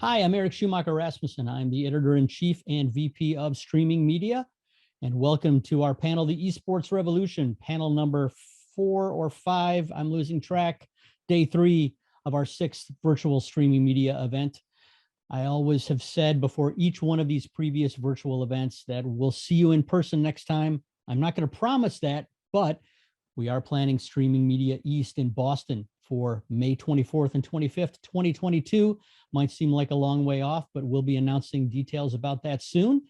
Hi, I'm Eric Schumacher-Rasmussen. I'm the editor-in-chief and VP of streaming media. And welcome to our panel, the Esports Revolution, panel number 4 or 5. I'm losing track. Day 3 of our 6th virtual streaming media event. I always have said before each one of these previous virtual events that we'll see you in person next time. I'm not going to promise that, but we are planning Streaming Media East in Boston for May 24th and 25th, 2022. Might seem like a long way off, but we'll be announcing details about that soon.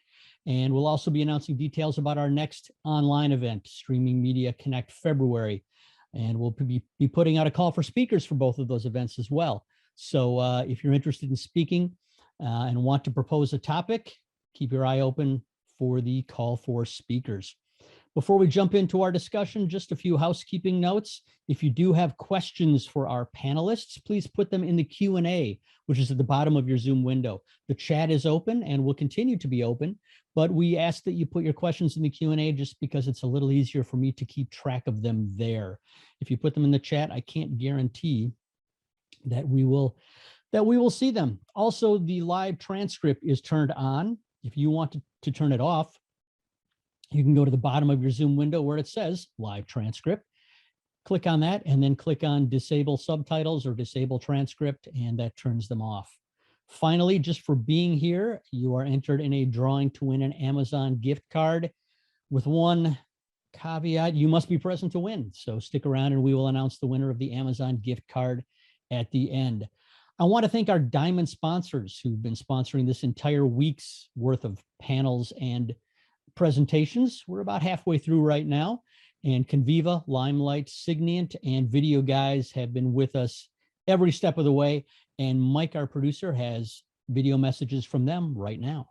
And we'll also be announcing details about our next online event, Streaming Media Connect February. And we'll be putting out a call for speakers for both of those events as well. So if you're interested in speaking and want to propose a topic, keep your eye open for the call for speakers. Before we jump into our discussion, just a few housekeeping notes. If you do have questions for our panelists, please put them in the Q&A, which is at the bottom of your Zoom window. The chat is open and will continue to be open, but we ask that you put your questions in the Q&A just because it's a little easier for me to keep track of them there. If you put them in the chat, I can't guarantee that we will see them. Also, the live transcript is turned on. If you want to turn it off, you can go to the bottom of your Zoom window where it says live transcript, click on that, and then click on disable subtitles or disable transcript, and that turns them off. Finally, just for being here, you are entered in a drawing to win an Amazon gift card with one caveat: you must be present to win. So stick around and we will announce the winner of the Amazon gift card at the end. I want to thank our diamond sponsors who've been sponsoring this entire week's worth of panels and presentations. We're about halfway through right now, and Conviva, Limelight, Signient, and Video Guys have been with us every step of the way, and Mike, our producer, has video messages from them right now.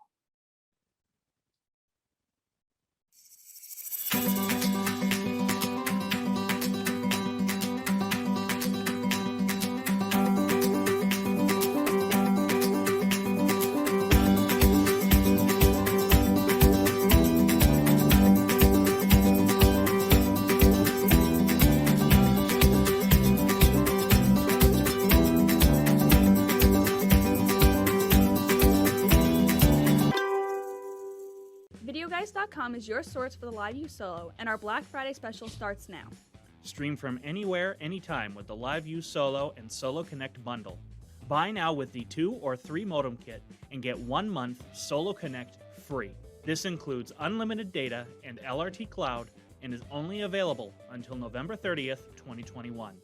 VideoGuys.com is your source for the LiveU Solo, and our Black Friday special starts now. Stream from anywhere, anytime with the LiveU Solo and Solo Connect bundle. Buy now with the 2 or 3 modem kit and get 1 month Solo Connect free. This includes unlimited data and LRT Cloud and is only available until November 30th, 2021.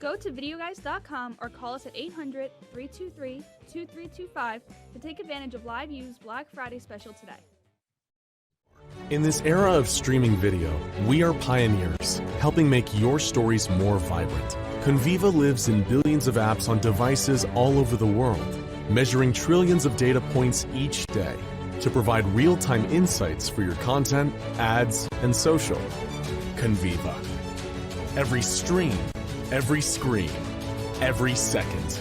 Go to VideoGuys.com or call us at 800-323-2325 to take advantage of LiveU's Black Friday special today. In this era of streaming video, we are pioneers, helping make your stories more vibrant. Conviva lives in billions of apps on devices all over the world, measuring trillions of data points each day to provide real-time insights for your content, ads, and social. Conviva. Every stream, every screen, every second.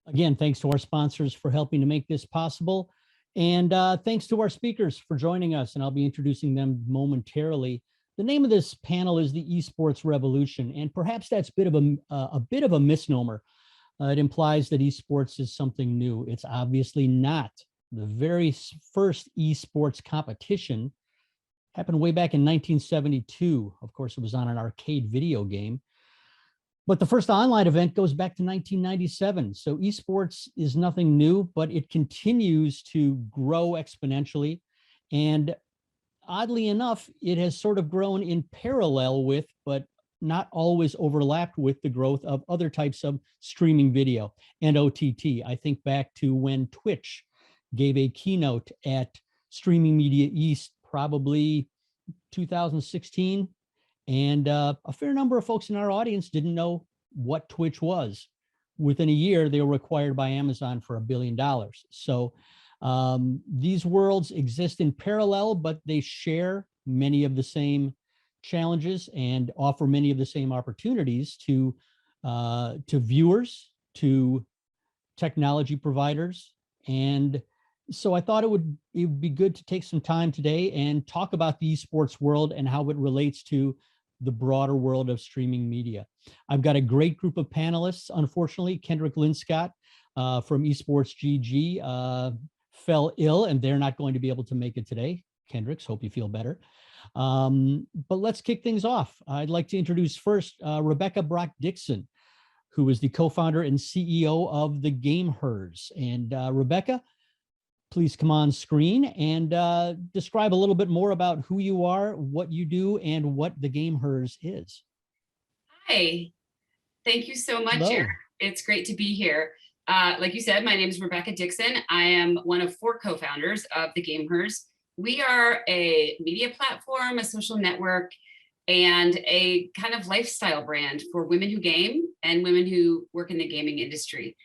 Again, thanks to our sponsors for helping to make this possible. And thanks to our speakers for joining us, and I'll be introducing them momentarily. The name of this panel is the Esports Revolution, and perhaps that's a bit of a misnomer. It implies that esports is something new. It's obviously not. The very first esports competition happened way back in 1972. Of course, it was on an arcade video game. But the first online event goes back to 1997. So esports is nothing new, but it continues to grow exponentially. And oddly enough, it has sort of grown in parallel with, but not always overlapped with, the growth of other types of streaming video and OTT. I think back to when Twitch gave a keynote at Streaming Media East, probably 2016, And a fair number of folks in our audience didn't know what Twitch was. Within a year, they were acquired by Amazon for $1 billion. So these worlds exist in parallel, but they share many of the same challenges and offer many of the same opportunities to viewers, to technology providers. And so I thought it would be good to take some time today and talk about the esports world and how it relates to the broader world of streaming media. I've got a great group of panelists. Unfortunately, Kendryx Linscott from Esports GG fell ill, and they're not going to be able to make it today. Kendryx, hope you feel better. But let's kick things off. I'd like to introduce first Rebecca Brock Dixon, who is the co-founder and CEO of the gameHERs. And Rebecca, please come on screen and describe a little bit more about who you are, what you do, and what the gameHERs is. Hi, thank you so much, Hello. Eric. It's great to be here. Like you said, my name is Rebecca Dixon. I am one of 4 co-founders of the gameHERs. We are a media platform, a social network, and a kind of lifestyle brand for women who game and women who work in the gaming industry.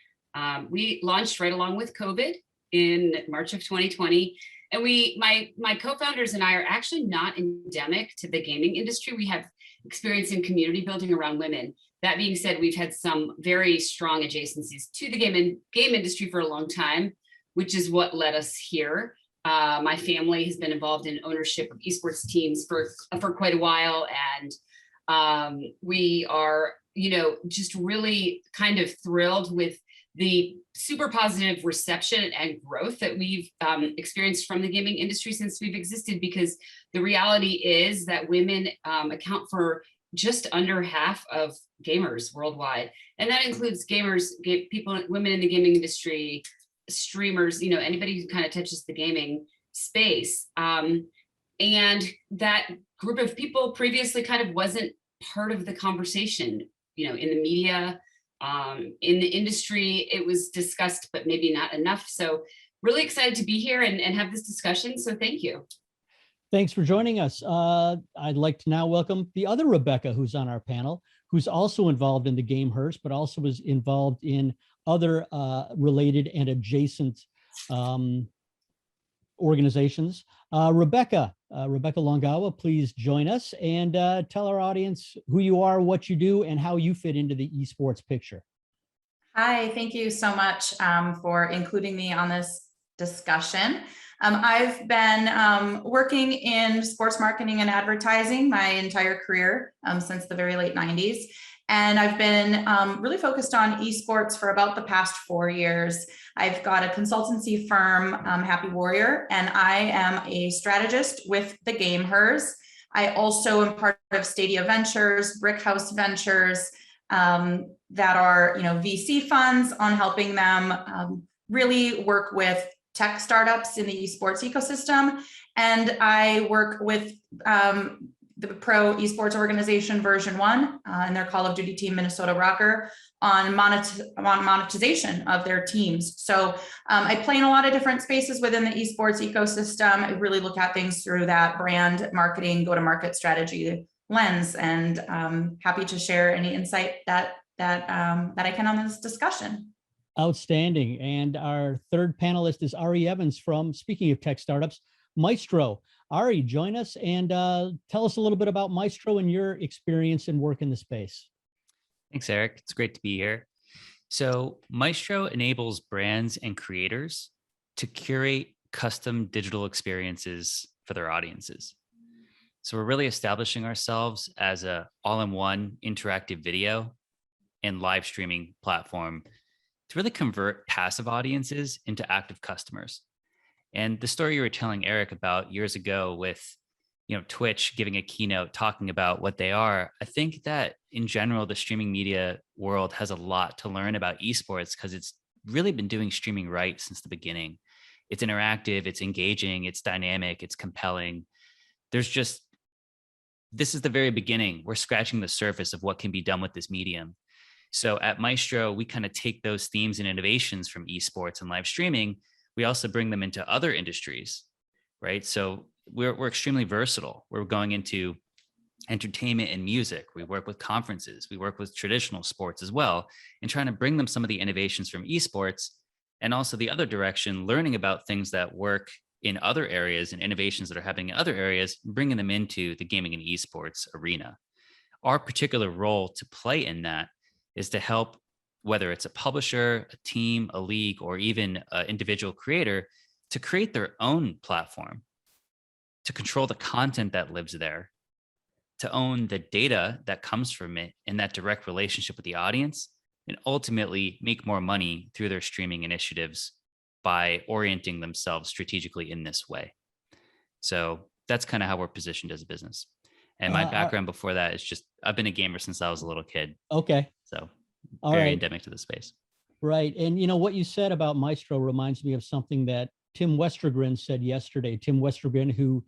We launched right along with COVID in March of 2020. And my co-founders and I are actually not endemic to the gaming industry. We have experience in community building around women. That being said, we've had some very strong adjacencies to the game industry for a long time, which is what led us here. My family has been involved in ownership of esports teams for quite a while. And we are, just really kind of thrilled with the super positive reception and growth that we've experienced from the gaming industry since we've existed, because the reality is that women account for just under half of gamers worldwide. And that includes gamers, people, women in the gaming industry, streamers, anybody who kind of touches the gaming space. And that group of people previously kind of wasn't part of the conversation, in the media, in the industry. It was discussed, but maybe not enough. So really excited to be here and have this discussion. So thank you. Thanks for joining us. I'd like to now welcome the other Rebecca who's on our panel, who's also involved in the gameHERs, but also was involved in other related and adjacent organizations. Rebecca Longawa, please join us and tell our audience who you are, what you do, and how you fit into the esports picture. Hi, thank you so much for including me on this discussion. I've been working in sports marketing and advertising my entire career since the very late 90s. And I've been really focused on esports for about the past 4 years. I've got a consultancy firm, Happy Warrior, and I am a strategist with the gameHERs. I also am part of Stadia Ventures, Brick House Ventures, that are VC funds on helping them really work with tech startups in the esports ecosystem. And I work with the pro esports organization version 1 and their Call of Duty team Minnesota Rocker on monetization of their teams. So I play in a lot of different spaces within the esports ecosystem. I really look at things through that brand marketing, go-to-market strategy lens, and happy to share any insight that I can on this discussion. Outstanding. And our third panelist is Ari Evans from, speaking of tech startups, Maestro. Ari, join us and tell us a little bit about Maestro and your experience and work in the space. Thanks, Eric. It's great to be here. So Maestro enables brands and creators to curate custom digital experiences for their audiences. So we're really establishing ourselves as a all-in-one interactive video and live streaming platform to really convert passive audiences into active customers. And the story you were telling Eric about years ago with, Twitch giving a keynote talking about what they are, I think that in general, the streaming media world has a lot to learn about esports because it's really been doing streaming right since the beginning. It's interactive, it's engaging, it's dynamic, it's compelling. This is the very beginning. We're scratching the surface of what can be done with this medium. So at Maestro, we kind of take those themes and innovations from esports and live streaming. We also bring them into other industries, right? So we're extremely versatile. We're going into entertainment and music. We work with conferences. We work with traditional sports as well, and trying to bring them some of the innovations from esports, and also the other direction, learning about things that work in other areas and innovations that are happening in other areas, bringing them into the gaming and esports arena. Our particular role to play in that is to help, whether it's a publisher, a team, a league, or even an individual creator, to create their own platform, to control the content that lives there, to own the data that comes from it in that direct relationship with the audience, and ultimately make more money through their streaming initiatives by orienting themselves strategically in this way. So that's kind of how we're positioned as a business. And my background before that is just, I've been a gamer since I was a little kid. Okay. So All very right. endemic to the space. Right. And you know, what you said about Maestro reminds me of something that Tim Westergren said yesterday. Tim Westergren, who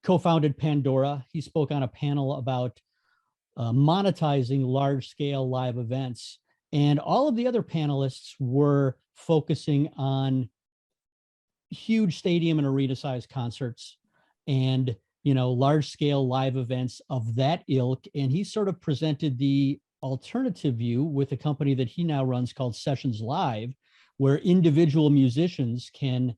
co-founded Pandora, he spoke on a panel about monetizing large-scale live events. And all of the other panelists were focusing on huge stadium and arena-sized concerts and, you know, large-scale live events of that ilk. And he sort of presented the alternative view with a company that he now runs called Sessions Live, where individual musicians can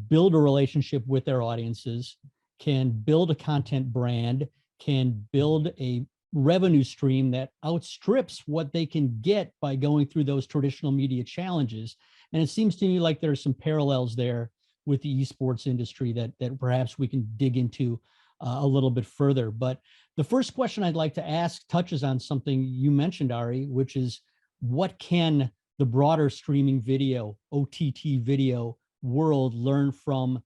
build a relationship with their audiences, can build a content brand, can build a revenue stream that outstrips what they can get by going through those traditional media challenges. And it seems to me like there are some parallels there with the esports industry that perhaps we can dig into a little bit further. But the first question I'd like to ask touches on something you mentioned, Ari, which is what can the broader streaming video, OTT video world learn from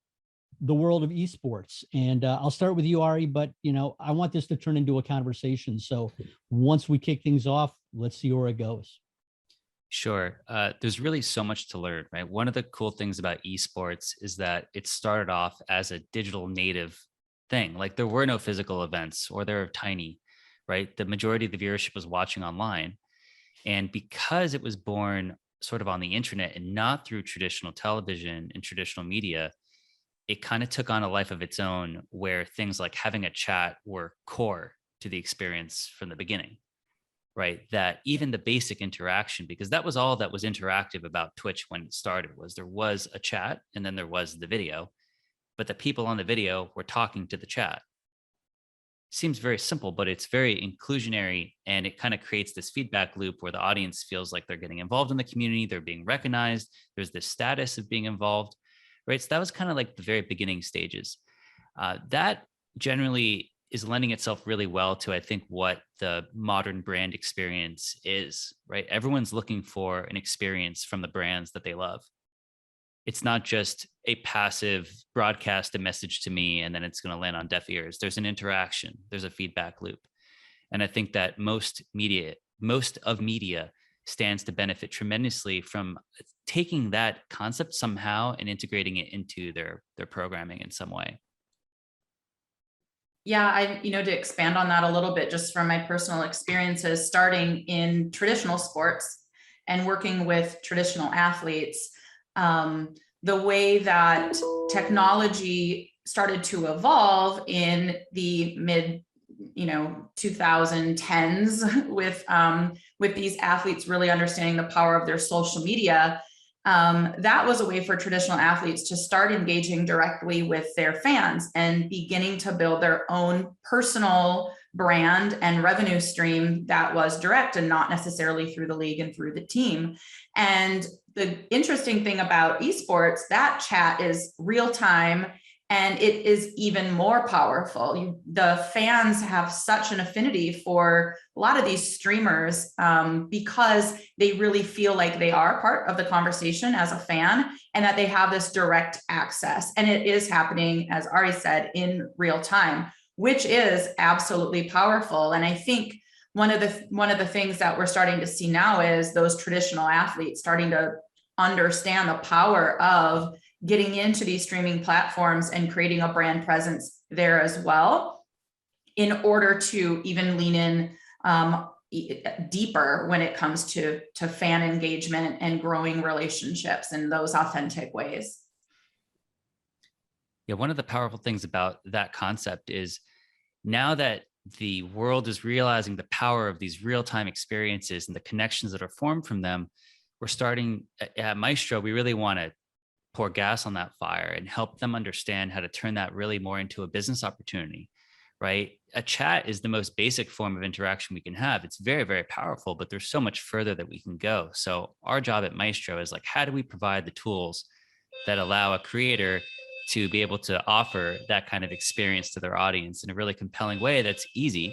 the world of esports? And I'll start with you, Ari, but you know, I want this to turn into a conversation. So once we kick things off, let's see where it goes. Sure. There's really so much to learn, right? One of the cool things about esports is that it started off as a digital native thing. Like there were no physical events, or they're tiny, right? The majority of the viewership was watching online. And because it was born sort of on the internet and not through traditional television and traditional media, it kind of took on a life of its own, where things like having a chat were core to the experience from the beginning, right? That even the basic interaction, because that was all that was interactive about Twitch when it started, was there was a chat and then there was the video, but the people on the video were talking to the chat. Seems very simple, but it's very inclusionary, and it kind of creates this feedback loop where the audience feels like they're getting involved in the community, they're being recognized, there's this status of being involved, right? So that was kind of like the very beginning stages. That generally is lending itself really well to, I think, what the modern brand experience is, right? Everyone's looking for an experience from the brands that they love. It's not just a passive broadcast a message to me and then it's going to land on deaf ears. There's an interaction, there's a feedback loop. And I think that most of media stands to benefit tremendously from taking that concept somehow and integrating it into their programming in some way. Yeah, to expand on that a little bit, just from my personal experiences, starting in traditional sports and working with traditional athletes, the way that technology started to evolve in the mid 2010s with these athletes really understanding the power of their social media. That was a way for traditional athletes to start engaging directly with their fans and beginning to build their own personal brand and revenue stream that was direct and not necessarily through the league and through the team. And the interesting thing about esports, that chat is real time, and it is even more powerful. The fans have such an affinity for a lot of these streamers because they really feel like they are part of the conversation as a fan, and that they have this direct access. And it is happening, as Ari said, in real time, which is absolutely powerful. And I think one of the things that we're starting to see now is those traditional athletes starting to understand the power of getting into these streaming platforms and creating a brand presence there as well, in order to even lean in deeper when it comes to fan engagement and growing relationships in those authentic ways. Yeah, one of the powerful things about that concept is now that the world is realizing the power of these real-time experiences and the connections that are formed from them, we're starting at Maestro, we really want to pour gas on that fire and help them understand how to turn that really more into a business opportunity, right? A chat is the most basic form of interaction we can have. It's very, very powerful, but there's so much further that we can go. So our job at Maestro is like, how do we provide the tools that allow a creator to be able to offer that kind of experience to their audience in a really compelling way that's easy?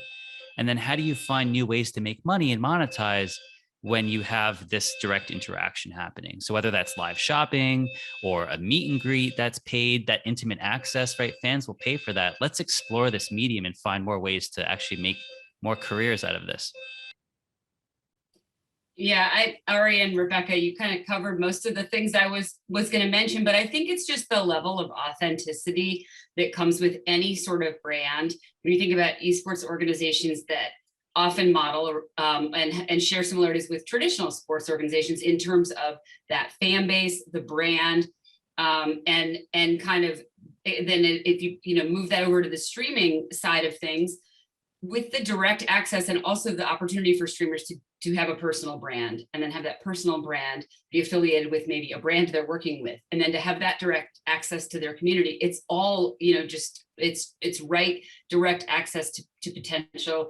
And then how do you find new ways to make money and monetize when you have this direct interaction happening? So whether that's live shopping or a meet and greet that's paid, that intimate access, right? Fans will pay for that. Let's explore this medium and find more ways to actually make more careers out of this. Yeah, Ari and Rebecca, you kind of covered most of the things I was going to mention, but I think it's just the level of authenticity that comes with any sort of brand. When you think about esports organizations that often model and share similarities with traditional sports organizations in terms of that fan base, the brand, and kind of then if you move that over to the streaming side of things, with the direct access and also the opportunity for streamers to have a personal brand, and then have that personal brand be affiliated with maybe a brand they're working with, and then to have that direct access to their community. It's all, just it's right direct access to potential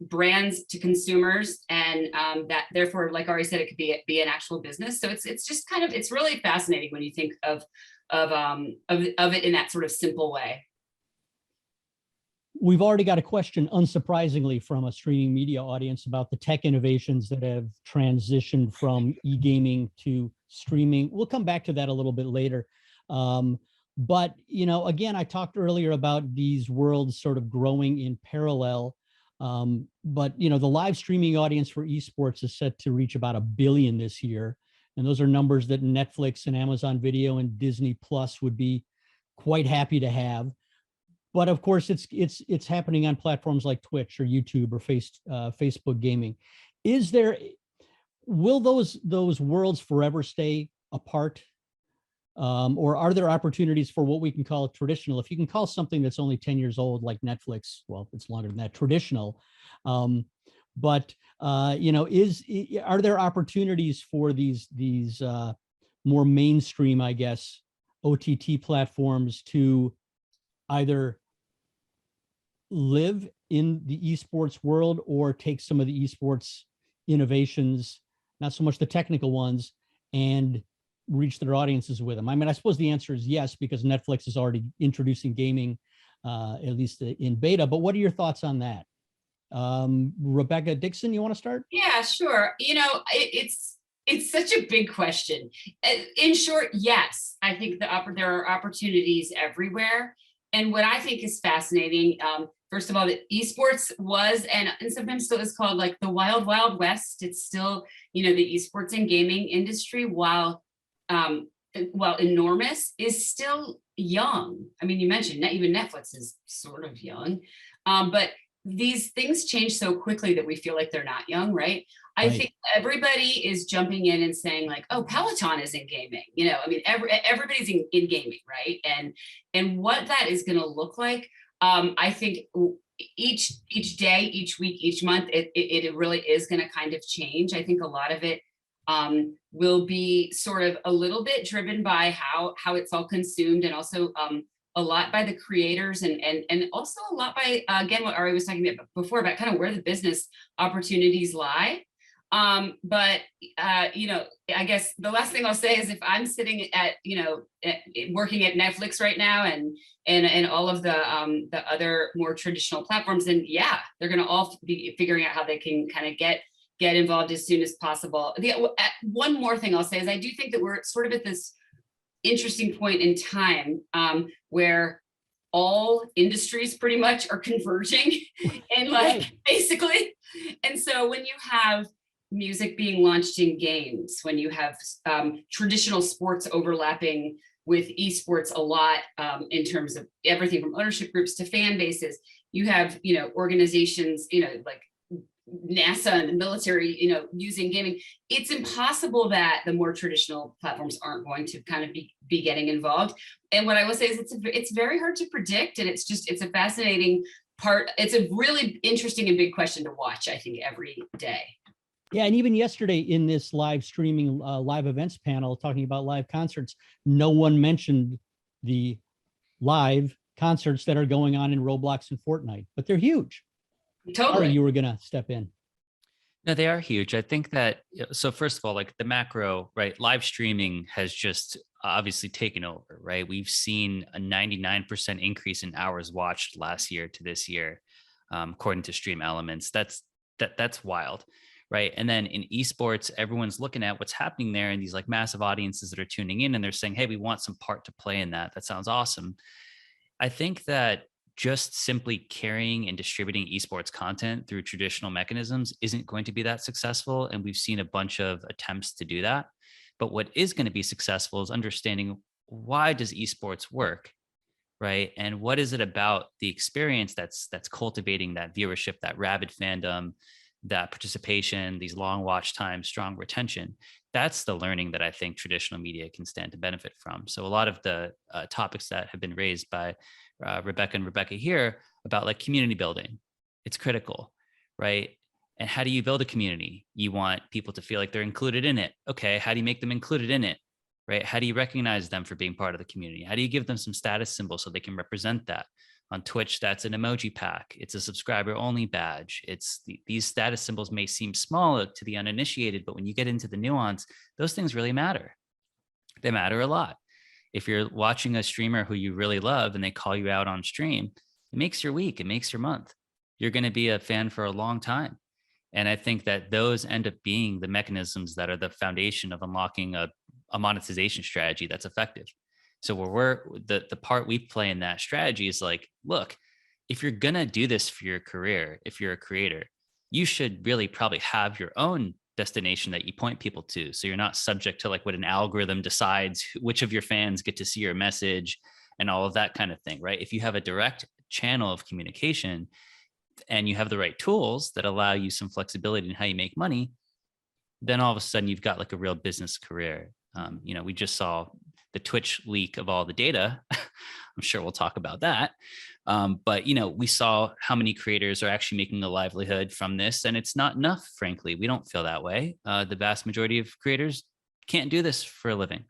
brands, to consumers, and that therefore, like Ari said, it could be an actual business. So it's just kind of, it's really fascinating when you think of it in that sort of simple way. We've already got a question, unsurprisingly, from a streaming media audience about the tech innovations that have transitioned from e-gaming to streaming. We'll come back to that a little bit later. But, again, I talked earlier about these worlds sort of growing in parallel. But, the live streaming audience for esports is set to reach about 1 billion this year. And those are numbers that Netflix and Amazon Video and Disney Plus would be quite happy to have. But of course, it's happening on platforms like Twitch or YouTube or Facebook gaming. Will those worlds forever stay apart? Or are there opportunities for what we can call traditional? If you can call something that's only 10 years old, like Netflix, well, it's longer than that, traditional. But are there opportunities for these more mainstream, I guess, OTT platforms to either live in the esports world or take some of the esports innovations, not so much the technical ones, and reach their audiences with them? I mean, I suppose the answer is yes, because Netflix is already introducing gaming, at least in beta. But what are your thoughts on that? Rebecca, Dixon, you want to start? Yeah, sure. It's such a big question. In short, yes, I think there are opportunities everywhere. And what I think is fascinating, first of all, that esports was and sometimes still is called like the wild, wild west. It's still, the esports and gaming industry, while enormous, is still young. I mean, you mentioned even Netflix is sort of young, but these things change so quickly that we feel like they're not young, right? I think everybody is jumping in and saying like, oh, Peloton is in gaming. Everybody's in gaming, right? And what that is going to look like, I think each day, each week, each month, it really is going to kind of change. I think a lot of it will be sort of a little bit driven by how it's all consumed, and also a lot by the creators, and also a lot by, again, what Ari was talking about before, about kind of where the business opportunities lie. But I guess the last thing I'll say is, if I'm sitting at, working at Netflix right now and all of the other more traditional platforms, then yeah, they're going to all be figuring out how they can kind of get involved as soon as possible. One more thing I'll say is, I do think that we're sort of at this interesting point in time where all industries pretty much are converging and basically. And so when you have music being launched in games, when you have traditional sports overlapping with esports a lot, in terms of everything from ownership groups to fan bases, you have, organizations, like NASA and the military, using gaming. It's impossible that the more traditional platforms aren't going to kind of be getting involved. And what I will say is, it's very hard to predict, and it's a fascinating it's a really interesting and big question to watch, I think, every day. Yeah, and even yesterday in this live streaming, live events panel talking about live concerts, no one mentioned the live concerts that are going on in Roblox and Fortnite, but they're huge. Totally. Ari, you were gonna step in. No, they are huge. I think that, so first of all, like the macro, right? Live streaming has just obviously taken over, right? We've seen a 99% increase in hours watched last year to this year, according to Stream Elements. That's wild, right? And then in esports, everyone's looking at what's happening there and these like massive audiences that are tuning in and they're saying, hey, we want some part to play in that. That sounds awesome. I think that just simply carrying and distributing esports content through traditional mechanisms isn't going to be that successful. And we've seen a bunch of attempts to do that. But what is going to be successful is understanding, why does esports work, right? And what is it about the experience that's cultivating that viewership, that rabid fandom, that participation, these long watch times, strong retention? That's the learning that I think traditional media can stand to benefit from. So a lot of the topics that have been raised by Rebecca here about like community building, it's critical, right? And how do you build a community? You want people to feel like they're included in it. Okay, how do you make them included in it, right? How do you recognize them for being part of the community? How do you give them some status symbol so they can represent that? On Twitch, that's an emoji pack. It's a subscriber only badge. These status symbols may seem small to the uninitiated, but when you get into the nuance, those things really matter. They matter a lot. If you're watching a streamer who you really love and they call you out on stream, it makes your week, it makes your month. You're going to be a fan for a long time. And I think that those end up being the mechanisms that are the foundation of unlocking a monetization strategy that's effective. So where the part we play in that strategy is like, look, if you're going to do this for your career, if you're a creator, you should really probably have your own destination that you point people to. So you're not subject to like what an algorithm decides which of your fans get to see your message and all of that kind of thing, right? If you have a direct channel of communication and you have the right tools that allow you some flexibility in how you make money, then all of a sudden you've got like a real business career. We just saw the Twitch leak of all the data. I'm sure we'll talk about that. But we saw how many creators are actually making a livelihood from this, and it's not enough, frankly. We don't feel that way. The vast majority of creators can't do this for a living.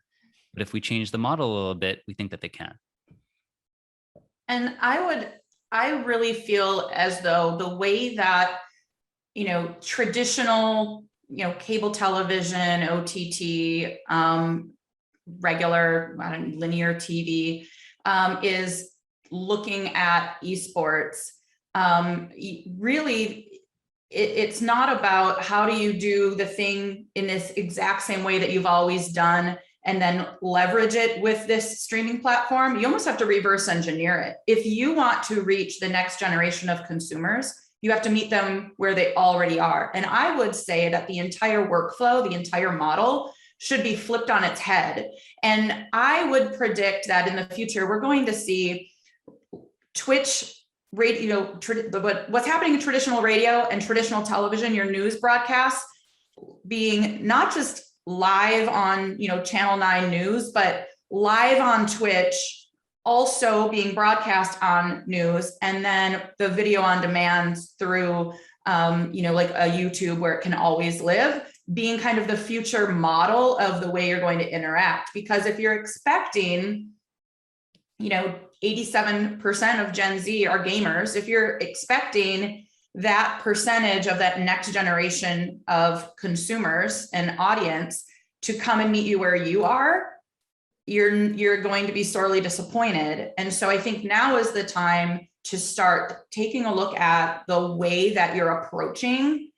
But if we change the model a little bit, we think that they can. And I really feel as though the way that, traditional, cable television, OTT, regular linear TV is looking at esports. Really, it's not about how do you do the thing in this exact same way that you've always done and then leverage it with this streaming platform. You almost have to reverse engineer it. If you want to reach the next generation of consumers, you have to meet them where they already are. And I would say that the entire workflow, the entire model should be flipped on its head. And I would predict that in the future, we're going to see Twitch radio, what's happening in traditional radio and traditional television, your news broadcasts being not just live on, Channel 9 News, but live on Twitch, also being broadcast on news, and then the video on demand through, like a YouTube where it can always live, being kind of the future model of the way you're going to interact. Because if you're expecting, 87% of Gen Z are gamers, if you're expecting that percentage of that next generation of consumers and audience to come and meet you where you are, you're going to be sorely disappointed. And so I think now is the time to start taking a look at the way that you're approaching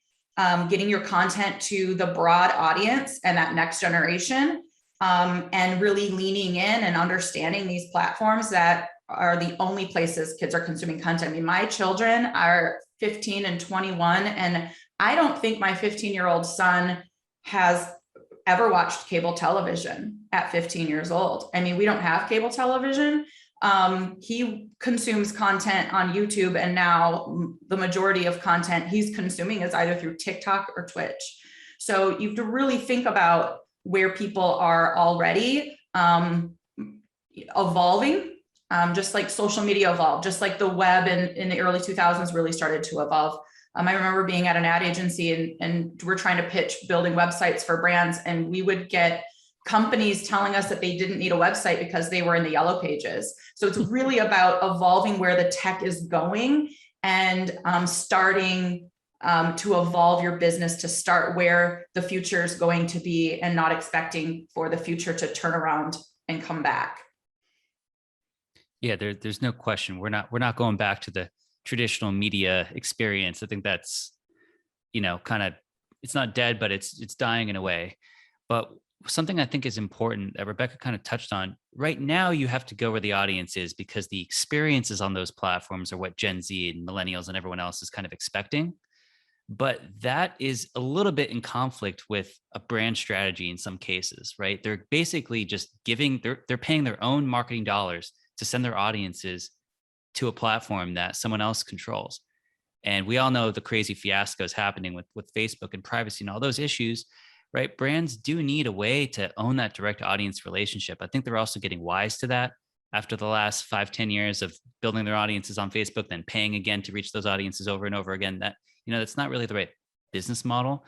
getting your content to the broad audience and that next generation, and really leaning in and understanding these platforms that are the only places kids are consuming content. I mean, my children are 15 and 21, and I don't think my 15-year-old son has ever watched cable television at 15 years old. I mean, we don't have cable television. He consumes content on YouTube, and now the majority of content he's consuming is either through TikTok or Twitch. So you have to really think about where people are already evolving just like social media evolved, just like the web in the early 2000s really started to evolve. I remember being at an ad agency and we're trying to pitch building websites for brands, and we would get companies telling us that they didn't need a website because they were in the yellow pages. So it's really about evolving where the tech is going and starting to evolve your business to start where the future is going to be and not expecting for the future to turn around and come back. Yeah, there's no question. We're not going back to the traditional media experience. I think that's, kind of, it's not dead, but it's dying in a way. But something I think is important that Rebecca kind of touched on, right now you have to go where the audience is because the experiences on those platforms are what Gen Z and millennials and everyone else is kind of expecting. But that is a little bit in conflict with a brand strategy in some cases, right? They're basically just they're paying their own marketing dollars to send their audiences to a platform that someone else controls. And we all know the crazy fiascos happening with Facebook and privacy and all those issues, right? Brands do need a way to own that direct audience relationship. I think they're also getting wise to that after the last 5-10 years of building their audiences on Facebook, then paying again to reach those audiences over and over again. That, that's not really the right business model.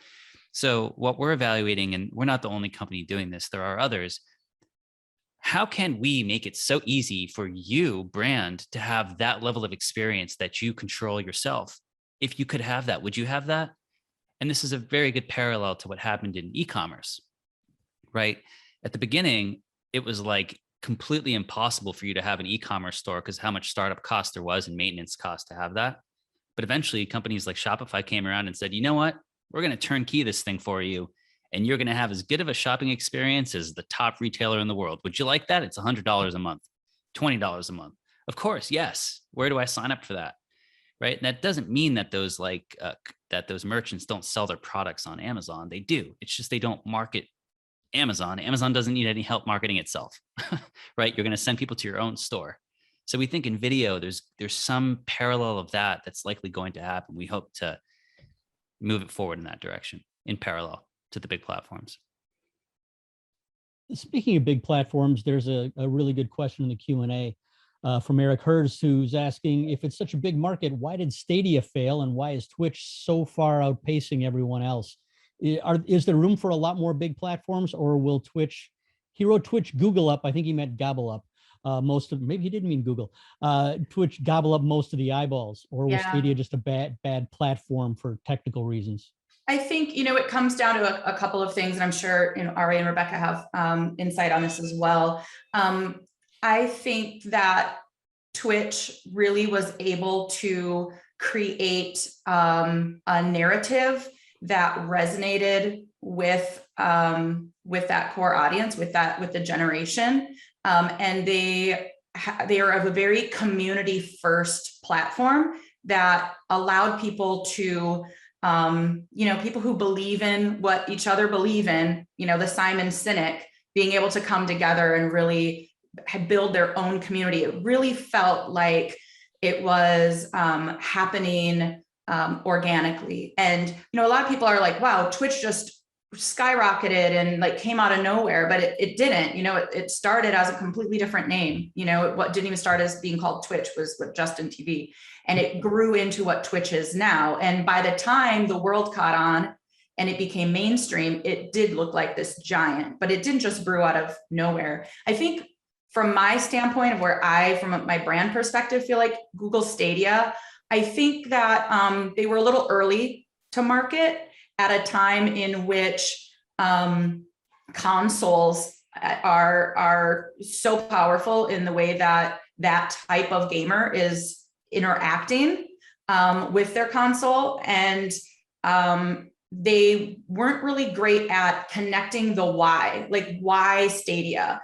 So what we're evaluating, and we're not the only company doing this, there are others. How can we make it so easy for you, brand, to have that level of experience that you control yourself? If you could have that, would you have that? And this is a very good parallel to what happened in e-commerce, right? At the beginning, it was like completely impossible for you to have an e-commerce store because how much startup cost there was and maintenance cost to have that. But eventually companies like Shopify came around and said, you know what, we're going to turnkey this thing for you. And you're going to have as good of a shopping experience as the top retailer in the world. Would you like that? It's $100 a month, $20 a month. Of course, yes. Where do I sign up for that? Right. And that doesn't mean that those that those merchants don't sell their products on Amazon. They do. It's just they don't market Amazon. Amazon doesn't need any help marketing itself. Right. You're going to send people to your own store. So we think in video, there's some parallel of that that's likely going to happen. We hope to move it forward in that direction in parallel to the big platforms. Speaking of big platforms, there's a really good question in the Q&A from Eric Hers, who's asking, if it's such a big market, why did Stadia fail and why is Twitch so far outpacing everyone else? Is there room for a lot more big platforms, or will Twitch, he wrote Twitch Google up, I think he meant gobble up maybe he didn't mean Google, Twitch gobble up most of the eyeballs, or was Stadia just a bad platform for technical reasons? I think, it comes down to a couple of things, and I'm sure, Ari and Rebecca have insight on this as well. I think that Twitch really was able to create a narrative that resonated with that core audience, with the generation, and they are of a very community first platform that allowed people to people who believe in what each other believe in, the Simon Sinek, being able to come together and really build their own community. It really felt like it was happening organically. And, a lot of people are like, wow, Twitch just skyrocketed and came out of nowhere, but it didn't. It started as a completely different name. What didn't even start as being called Twitch was with Justin TV, and it grew into what Twitch is now. And by the time the world caught on and it became mainstream, it did look like this giant, but it didn't just brew out of nowhere. I think from my standpoint of where from my brand perspective, feel like Google Stadia, I think that they were a little early to market at a time in which consoles are so powerful in the way that type of gamer is interacting with their console. And they weren't really great at connecting the why, why Stadia.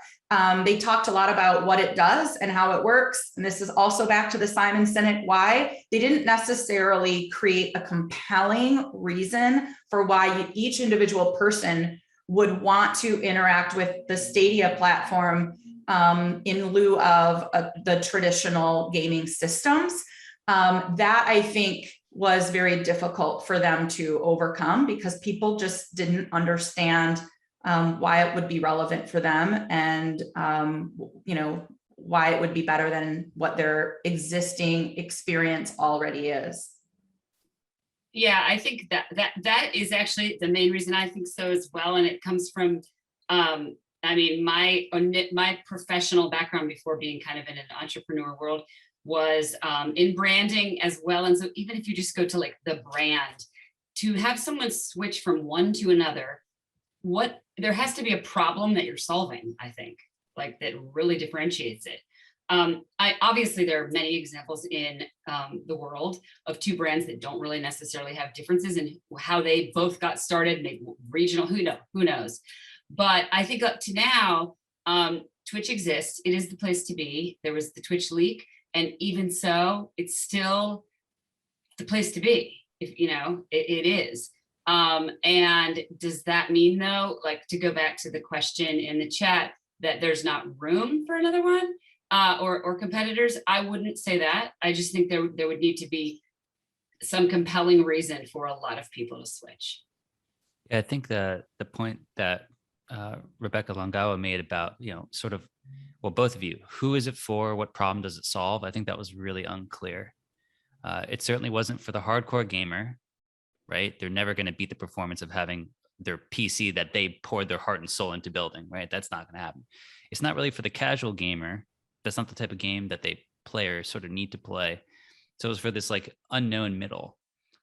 They talked a lot about what it does and how it works. And this is also back to the Simon Sinek why. They didn't necessarily create a compelling reason for why each individual person would want to interact with the Stadia platform in lieu of the traditional gaming systems. That I think was very difficult for them to overcome because people just didn't understand why it would be relevant for them, and why it would be better than what their existing experience already is. Yeah, I think that is actually the main reason I think so as well. And it comes from, I mean, my professional background before being kind of in an entrepreneur world was in branding as well. And so even if you just go to like the brand, to have someone switch from one to another, there has to be a problem that you're solving, I think, like that really differentiates it. Obviously there are many examples in the world of two brands that don't really necessarily have differences in how they both got started, maybe regional, who knows. But I think up to now, Twitch exists. It is the place to be. There was the Twitch leak, and even so, it's still the place to be. If you know, it is. And does that mean though, like to go back to the question in the chat, that there's not room for another one or competitors? I wouldn't say that. I just think there would need to be some compelling reason for a lot of people to switch. Yeah, I think the point that Rebecca Longawa made about, sort of, well, both of you, who is it for? What problem does it solve? I think that was really unclear. It certainly wasn't for the hardcore gamer, right? They're never going to beat the performance of having their PC that they poured their heart and soul into building, right? That's not going to happen. It's not really for the casual gamer. That's not the type of game that they play or sort of need to play. So it was for this like unknown middle,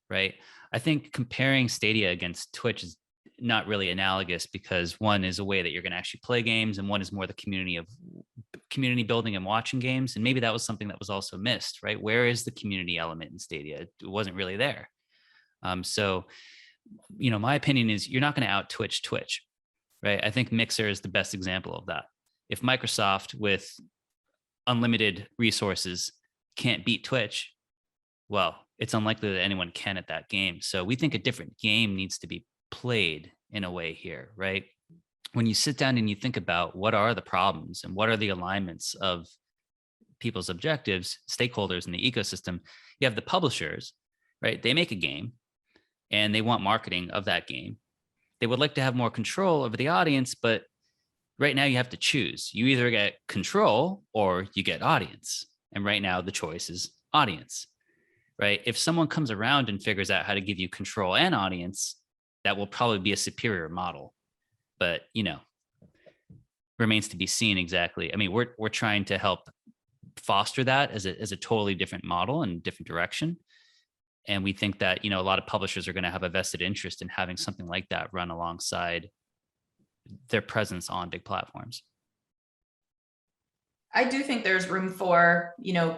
right? I think comparing Stadia against Twitch is not really analogous, because one is a way that you're going to actually play games, and one is more the community building and watching games. And maybe that was something that was also missed, right? Where is the community element in Stadia? It wasn't really there. So, my opinion is you're not going to out Twitch, right? I think Mixer is the best example of that. If Microsoft with unlimited resources can't beat Twitch, well, it's unlikely that anyone can at that game. So we think a different game needs to be played in a way here, right? When you sit down and you think about what are the problems and what are the alignments of people's objectives, stakeholders in the ecosystem, you have the publishers, right? They make a game and they want marketing of that game. They would like to have more control over the audience, but right now you have to choose. You either get control or you get audience. And right now the choice is audience, right? If someone comes around and figures out how to give you control and audience, that will probably be a superior model. But, remains to be seen exactly. I mean, we're trying to help foster that as a totally different model and different direction. And we think that, a lot of publishers are going to have a vested interest in having something like that run alongside their presence on big platforms. I do think there's room for,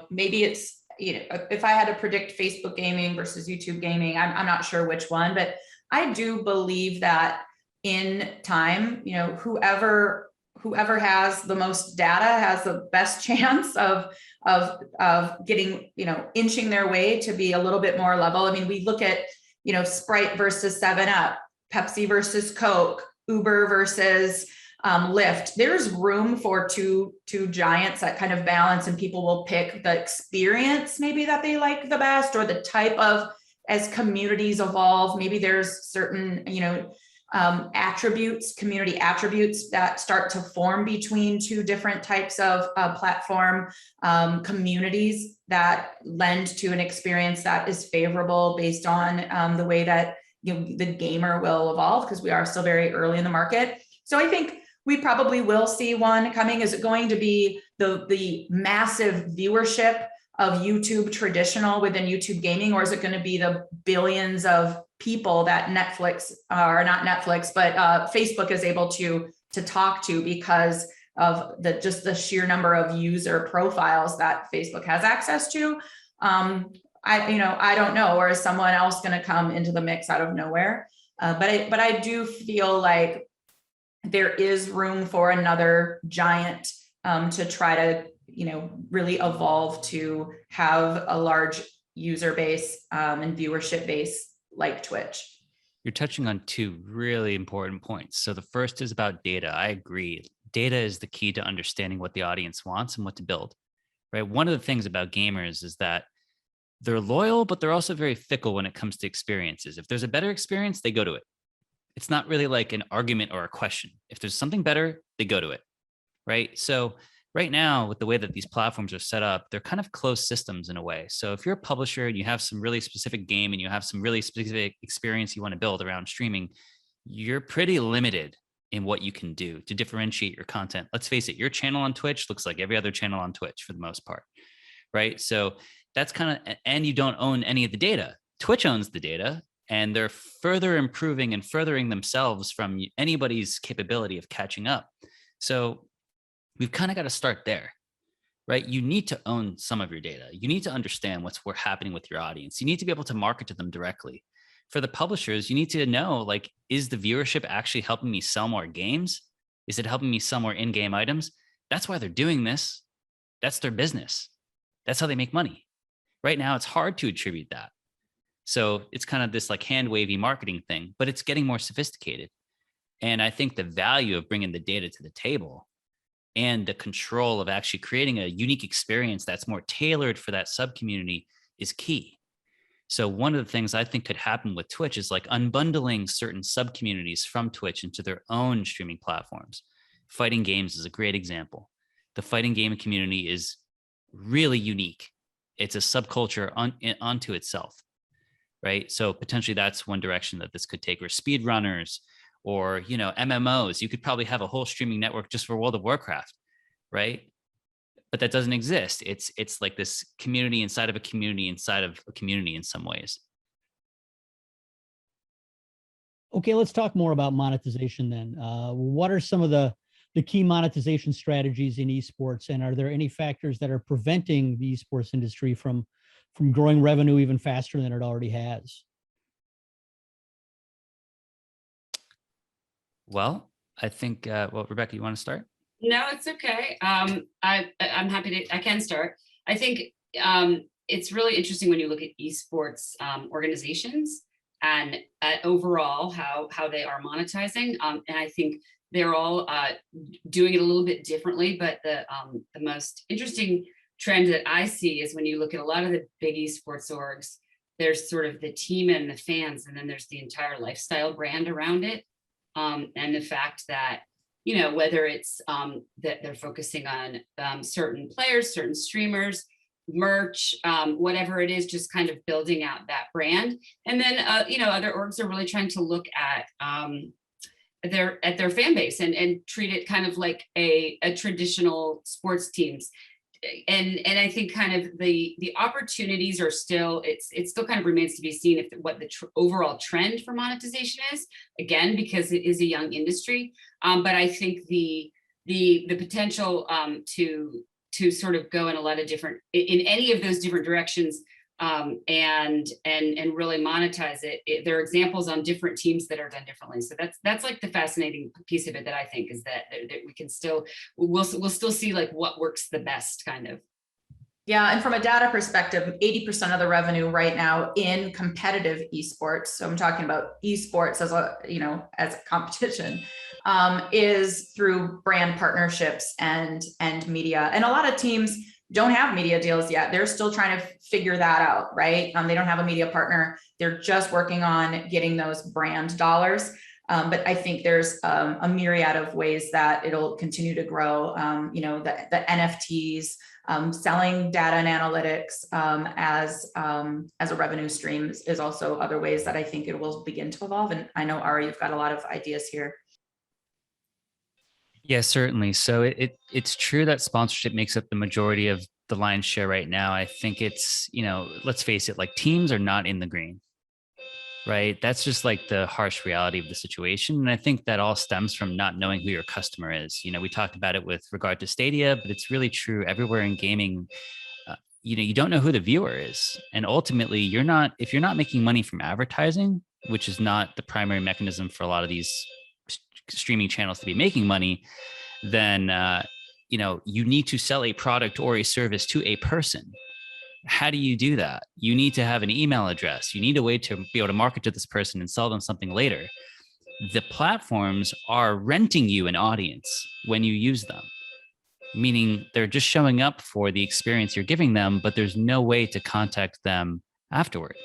maybe it's, if I had to predict Facebook gaming versus YouTube gaming, I'm not sure which one, but I do believe that in time, whoever has the most data has the best chance of getting, inching their way to be a little bit more level. I mean, we look at, Sprite versus 7-Up, Pepsi versus Coke, Uber versus Lyft. There's room for two giants that kind of balance, and people will pick the experience maybe that they like the best, or the type of, as communities evolve, maybe there's certain, community attributes that start to form between two different types of platform communities that lend to an experience that is favorable based on the way that the gamer will evolve, because we are still very early in the market. So I think we probably will see one coming. Is it going to be the massive viewership of YouTube traditional within YouTube gaming, or is it going to be the billions of people that Netflix, or not Netflix, but Facebook is able to talk to because of just the sheer number of user profiles that Facebook has access to? I don't know. Or is someone else going to come into the mix out of nowhere? But I do feel like there is room for another giant to try to really evolve to have a large user base and viewership base like Twitch. You're touching on two really important points. So the first is about data. I agree. Data is the key to understanding what the audience wants and what to build, right? One of the things about gamers is that they're loyal, but they're also very fickle when it comes to experiences. If there's a better experience, they go to it. It's not really like an argument or a question. If there's something better, they go to it, right? So Right now, with the way that these platforms are set up, they're kind of closed systems in a way. So if you're a publisher and you have some really specific game and you have some really specific experience you want to build around streaming, you're pretty limited in what you can do to differentiate your content. Let's face it, your channel on Twitch looks like every other channel on Twitch for the most part, right? So that's kind of, and you don't own any of the data. Twitch owns the data, and they're further improving and furthering themselves from anybody's capability of catching up. So we've kind of got to start there, right? You need to own some of your data. You need to understand what's happening with your audience. You need to be able to market to them directly. For the publishers, you need to know, like, is the viewership actually helping me sell more games? Is it helping me sell more in-game items? That's why they're doing this. That's their business. That's how they make money. Right now, it's hard to attribute that. So it's kind of this like hand-wavy marketing thing, but it's getting more sophisticated. And I think the value of bringing the data to the table and the control of actually creating a unique experience that's more tailored for that sub-community is key. So one of the things I think could happen with Twitch is like unbundling certain sub-communities from Twitch into their own streaming platforms. Fighting games is a great example. The fighting game community is really unique. It's a subculture onto itself, right? So potentially that's one direction that this could take, or speedrunners, or, you know, MMOs. You could probably have a whole streaming network just for World of Warcraft, right? But that doesn't exist. It's like this community inside of a community inside of a community in some ways. Okay, let's talk more about monetization then. What are some of the key monetization strategies in esports, and are there any factors that are preventing the esports industry from growing revenue even faster than it already has? Well, I think, well, Rebecca, you want to start? No, it's okay. I'm happy to, I can start. I think it's really interesting when you look at esports organizations and overall how they are monetizing. And I think they're all doing it a little bit differently, but the most interesting trend that I see is when you look at a lot of the big esports orgs, there's sort of the team and the fans, and then there's the entire lifestyle brand around it. And the fact that, you know, whether it's that they're focusing on certain players, certain streamers, merch, whatever it is, just kind of building out that brand. And then, you know, other orgs are really trying to look at their fan base and treat it kind of like a traditional sports teams. And I think kind of the opportunities are still, it still kind of remains to be seen if what the overall trend for monetization is, again, because it is a young industry. But I think the potential to sort of go in a lot of different, in any of those different directions, and really monetize it. There are examples on different teams that are done differently. So that's like the fascinating piece of it that I think is that we can still, we'll still see like what works the best kind of. Yeah, and from a data perspective, 80% of the revenue right now in competitive esports, so I'm talking about esports as a, you know, as a competition, is through brand partnerships and media. And a lot of teams don't have media deals yet. They're still trying to figure that out, right? They don't have a media partner. They're just working on getting those brand dollars. But I think there's a myriad of ways that it'll continue to grow. You know, the NFTs, selling data and analytics as a revenue stream is also other ways that I think it will begin to evolve. And I know, Ari, you've got a lot of ideas here. Yeah, certainly. So it's true that sponsorship makes up the majority of the lion's share right now. I think it's, you know, let's face it, like teams are not in the green, right? That's just like the harsh reality of the situation. And I think that all stems from not knowing who your customer is. You know, we talked about it with regard to Stadia, but it's really true everywhere in gaming. You know, you don't know who the viewer is. And ultimately, if you're not making money from advertising, which is not the primary mechanism for a lot of these streaming channels to be making money, then you know, you need to sell a product or a service to a person. How do you do that? You need to have an email address. You need a way to be able to market to this person and sell them something later. The platforms are renting you an audience when you use them, meaning they're just showing up for the experience you're giving them, but there's no way to contact them afterward.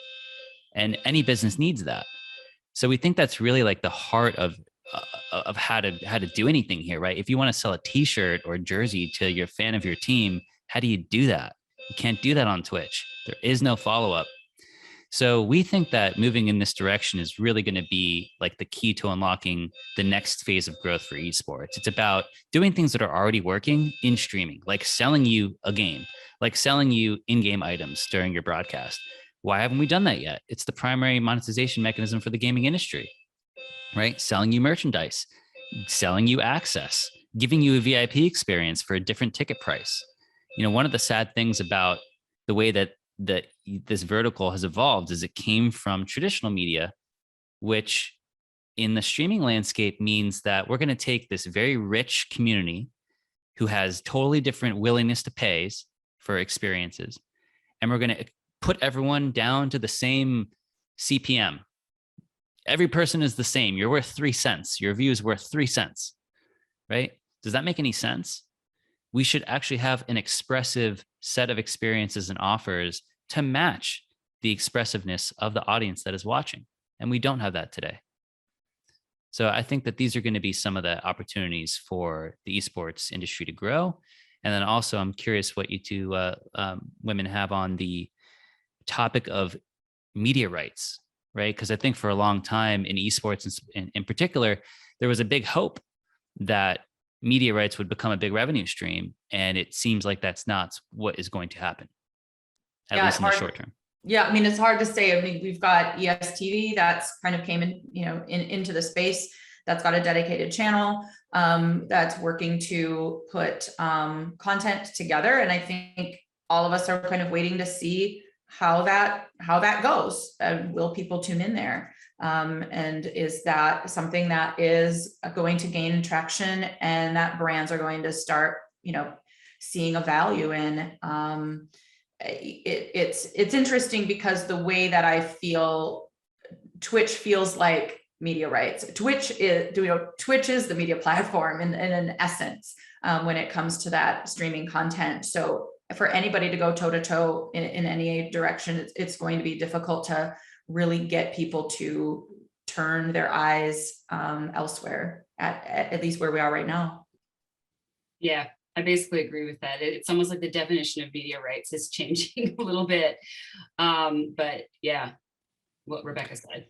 And any business needs that. So we think that's really like the heart of of how to do anything here, right? If you want to sell a T-shirt or a jersey to your fan of your team, how do you do that? You can't do that on Twitch. There is no follow-up. So we think that moving in this direction is really going to be like the key to unlocking the next phase of growth for esports. It's about doing things that are already working in streaming, like selling you a game, like selling you in-game items during your broadcast. Why haven't we done that yet? It's the primary monetization mechanism for the gaming industry, right? Selling you merchandise, selling you access, giving you a VIP experience for a different ticket price. You know, one of the sad things about the way that this vertical has evolved is it came from traditional media, which in the streaming landscape means that we're going to take this very rich community who has totally different willingness to pay for experiences, and we're going to put everyone down to the same CPM. Every person is the same. You're worth 3 cents. Your view is worth 3 cents, right? Does that make any sense? We should actually have an expressive set of experiences and offers to match the expressiveness of the audience that is watching. And we don't have that today. So I think that these are going to be some of the opportunities for the esports industry to grow. And then also, I'm curious what you two women have on the topic of media rights, right? Because I think for a long time in esports in particular, there was a big hope that media rights would become a big revenue stream. And it seems like that's not what is going to happen, at least in the short term. Yeah, I mean, it's hard to say. I mean, we've got ESTV that's kind of came in, into the space, that's got a dedicated channel that's working to put content together. And I think all of us are kind of waiting to see how that goes. Will people tune in there? And is that something that is going to gain traction and that brands are going to start, seeing a value in? It's interesting because the way that I feel Twitch feels like media rights. Twitch is the media platform in an essence when it comes to that streaming content. So for anybody to go toe to toe in any direction, it's going to be difficult to really get people to turn their eyes elsewhere at least where we are right now. Yeah, I basically agree with that. It's almost like the definition of media rights is changing a little bit. But yeah, what Rebecca said.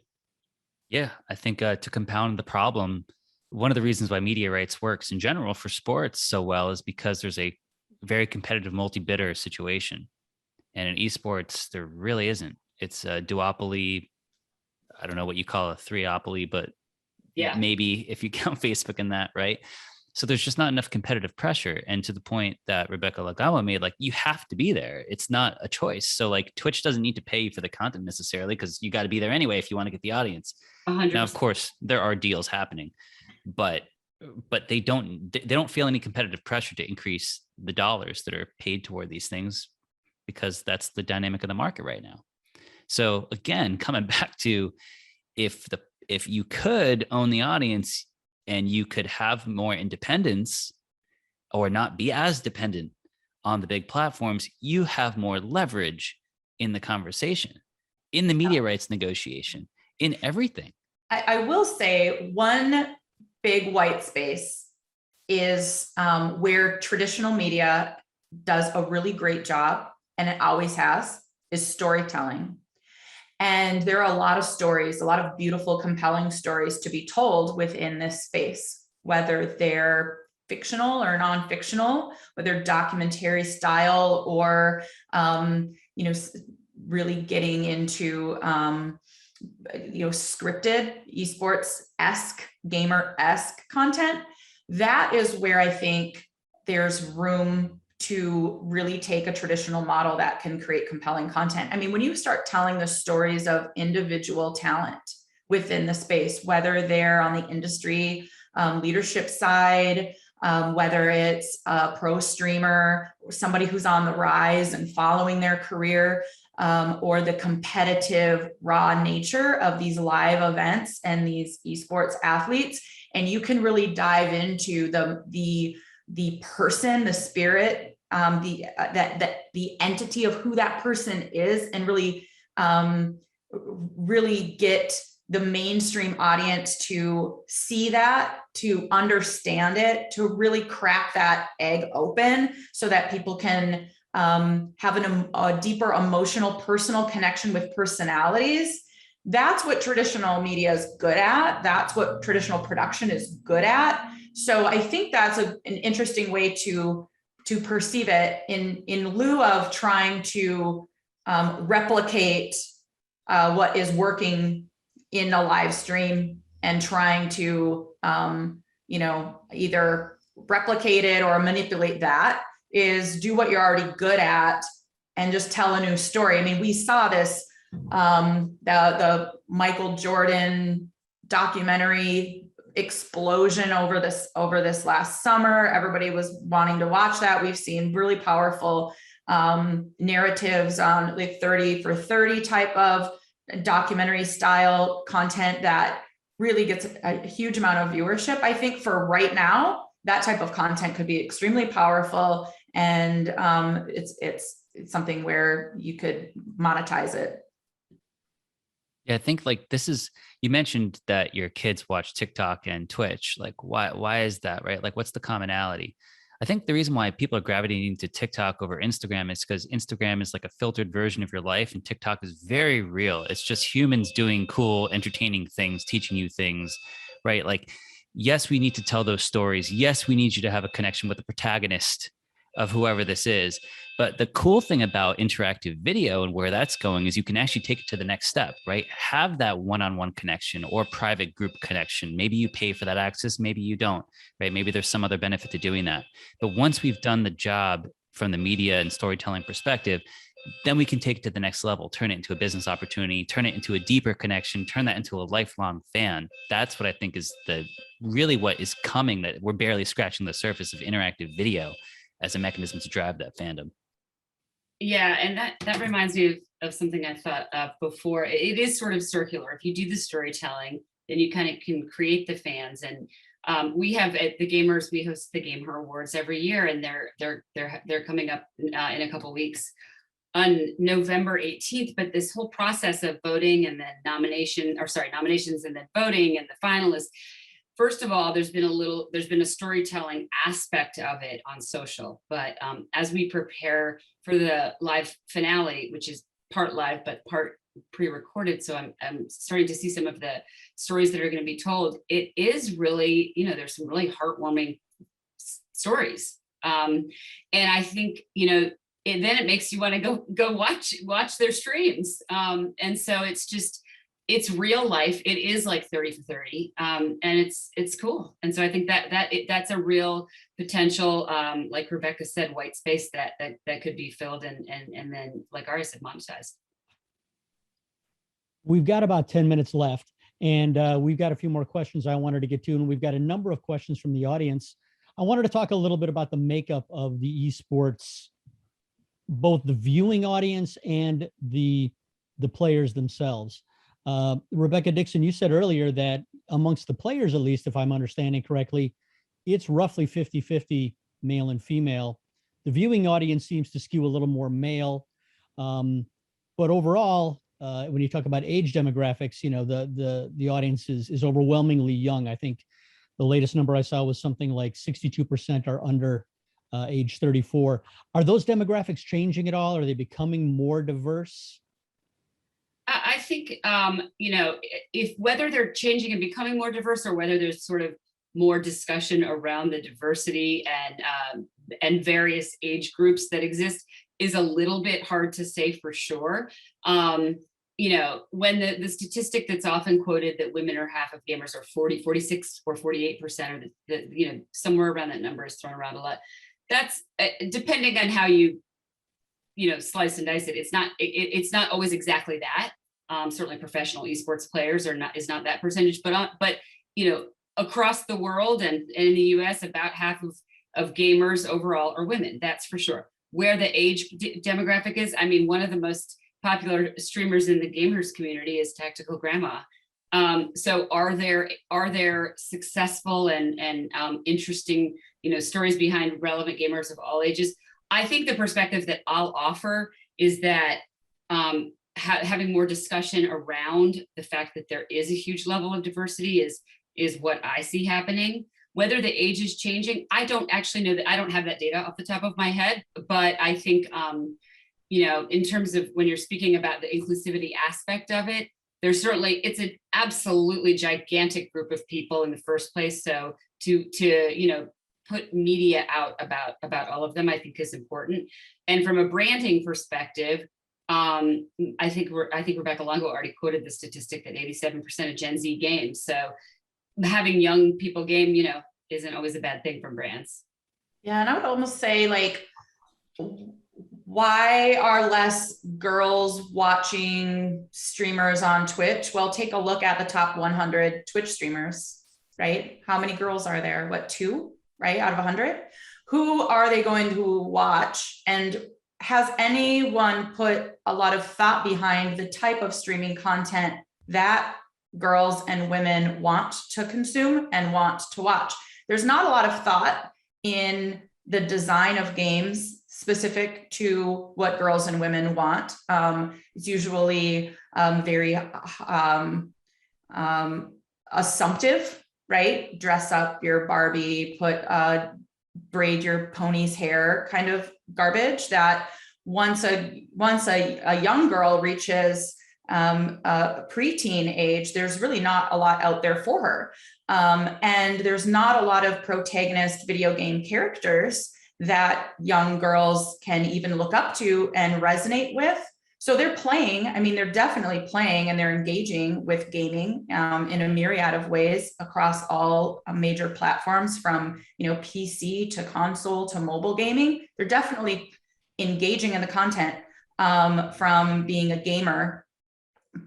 Yeah, I think to compound the problem, one of the reasons why media rights works in general for sports so well is because there's a very competitive multi-bidder situation. And in esports, there really isn't. It's a duopoly. I don't know what you call a threeopoly, but yeah, maybe if you count Facebook in that, right? So there's just not enough competitive pressure. And to the point that Rebecca Longawa made, like, you have to be there. It's not a choice. So like Twitch doesn't need to pay you for the content necessarily, because you got to be there anyway if you want to get the audience. 100%. Now, of course, there are deals happening, but they don't feel any competitive pressure to increase the dollars that are paid toward these things, because that's the dynamic of the market right now. So again, coming back to if you could own the audience and you could have more independence or not be as dependent on the big platforms, you have more leverage in the conversation, in the media rights negotiation, in everything. I will say one big white space is where traditional media does a really great job, and it always has, is storytelling. And there are a lot of stories, a lot of beautiful, compelling stories to be told within this space, whether they're fictional or non-fictional, whether documentary style or, really getting into, scripted esports-esque, gamer-esque content. That is where I think there's room to really take a traditional model that can create compelling content. I mean, when you start telling the stories of individual talent within the space, whether they're on the industry leadership side, whether it's a pro streamer, or somebody who's on the rise and following their career, or the competitive raw nature of these live events and these esports athletes, and you can really dive into the person, the spirit, the entity of who that person is, and really get the mainstream audience to see that, to understand it, to really crack that egg open so that people can have a deeper emotional, personal connection with personalities. That's what traditional media is good at. That's what traditional production is good at. So I think that's an interesting way to perceive it in lieu of trying to replicate what is working in a live stream and trying to, either replicate it or manipulate that. Is do what you're already good at and just tell a new story. I mean, we saw this, the Michael Jordan documentary explosion over this last summer. Everybody was wanting to watch that. We've seen really powerful narratives on like 30 for 30 type of documentary style content that really gets a huge amount of viewership. I think for right now, that type of content could be extremely powerful, and it's something where you could monetize it. Yeah, I think like this is, you mentioned that your kids watch TikTok and Twitch. Like, why is that, right? Like, what's the commonality? I think the reason why people are gravitating to TikTok over Instagram is because Instagram is like a filtered version of your life, and TikTok is very real. It's just humans doing cool, entertaining things, teaching you things, right? Like, yes, we need to tell those stories. Yes, we need you to have a connection with the protagonist of whoever this is. But the cool thing about interactive video and where that's going is you can actually take it to the next step, right? Have that one-on-one connection or private group connection. Maybe you pay for that access, maybe you don't, right? Maybe there's some other benefit to doing that. But once we've done the job from the media and storytelling perspective, then we can take it to the next level, turn it into a business opportunity, turn it into a deeper connection, turn that into a lifelong fan. That's what I think is really what is coming, that we're barely scratching the surface of interactive video as a mechanism to drive that fandom. Yeah, and that reminds me of something I thought of before. It is sort of circular. If you do the storytelling, then you kind of can create the fans. And we have at the gameHERs, we host the gameHER Awards every year, and they're coming up in a couple weeks on November 18th. But this whole process of voting and then nominations and then voting and the finalists. First of all, there's been a storytelling aspect of it on social, but as we prepare for the live finale, which is part live, but part pre-recorded. So I'm starting to see some of the stories that are going to be told. It is really, there's some really heartwarming stories. And I think, then it makes you want to go watch their streams. And so it's real life. It is like 30 for 30, and it's cool. And so I think that's a real potential, like Rebecca said, white space that could be filled and then, like Ari said, monetized. We've got about 10 minutes left, and we've got a few more questions I wanted to get to, and we've got a number of questions from the audience. I wanted to talk a little bit about the makeup of the esports, both the viewing audience and the players themselves. Rebecca Dixon, you said earlier that amongst the players, at least, if I'm understanding correctly, it's roughly 50-50 male and female. The viewing audience seems to skew a little more male. But overall, when you talk about age demographics, the audience is overwhelmingly young. I think the latest number I saw was something like 62% are under age 34. Are those demographics changing at all? Are they becoming more diverse? I think, if whether they're changing and becoming more diverse, or whether there's sort of more discussion around the diversity and various age groups that exist, is a little bit hard to say for sure. When the statistic that's often quoted that women are half of gamers, or 46 or 48%, or somewhere around that number is thrown around a lot. That's depending on how you slice and dice it. It's not always exactly that. Certainly professional esports players is not that percentage, but across the world and in the US, about half of gamers overall are women. That's for sure. Where the age demographic is, one of the most popular streamers in the gameHERs community is Tactical Grandma. So are there successful and interesting stories behind relevant gamers of all ages? I think the perspective that I'll offer is that having more discussion around the fact that there is a huge level of diversity is what I see happening. Whether the age is changing, I don't actually know that. I don't have that data off the top of my head, but I think, in terms of when you're speaking about the inclusivity aspect of it, it's an absolutely gigantic group of people in the first place. So to put media out about all of them, I think is important. And from a branding perspective, I think Rebecca Longawa already quoted the statistic that 87% of Gen Z games. So having young people game, isn't always a bad thing from brands. Yeah, and I would almost say, like, why are less girls watching streamers on Twitch? Well, take a look at the top 100 Twitch streamers, right? How many girls are there? What, 2, right, out of 100? Who are they going to watch? And has anyone put a lot of thought behind the type of streaming content that girls and women want to consume and want to watch? There's not a lot of thought in the design of games specific to what girls and women want. It's usually very assumptive, right? Dress up your Barbie, braid your pony's hair kind of garbage that once a young girl reaches a preteen age, there's really not a lot out there for her. And there's not a lot of protagonist video game characters that young girls can even look up to and resonate with. So they're playing, they're definitely playing, and they're engaging with gaming in a myriad of ways across all major platforms, from PC to console to mobile gaming. They're definitely engaging in the content from being a gamer.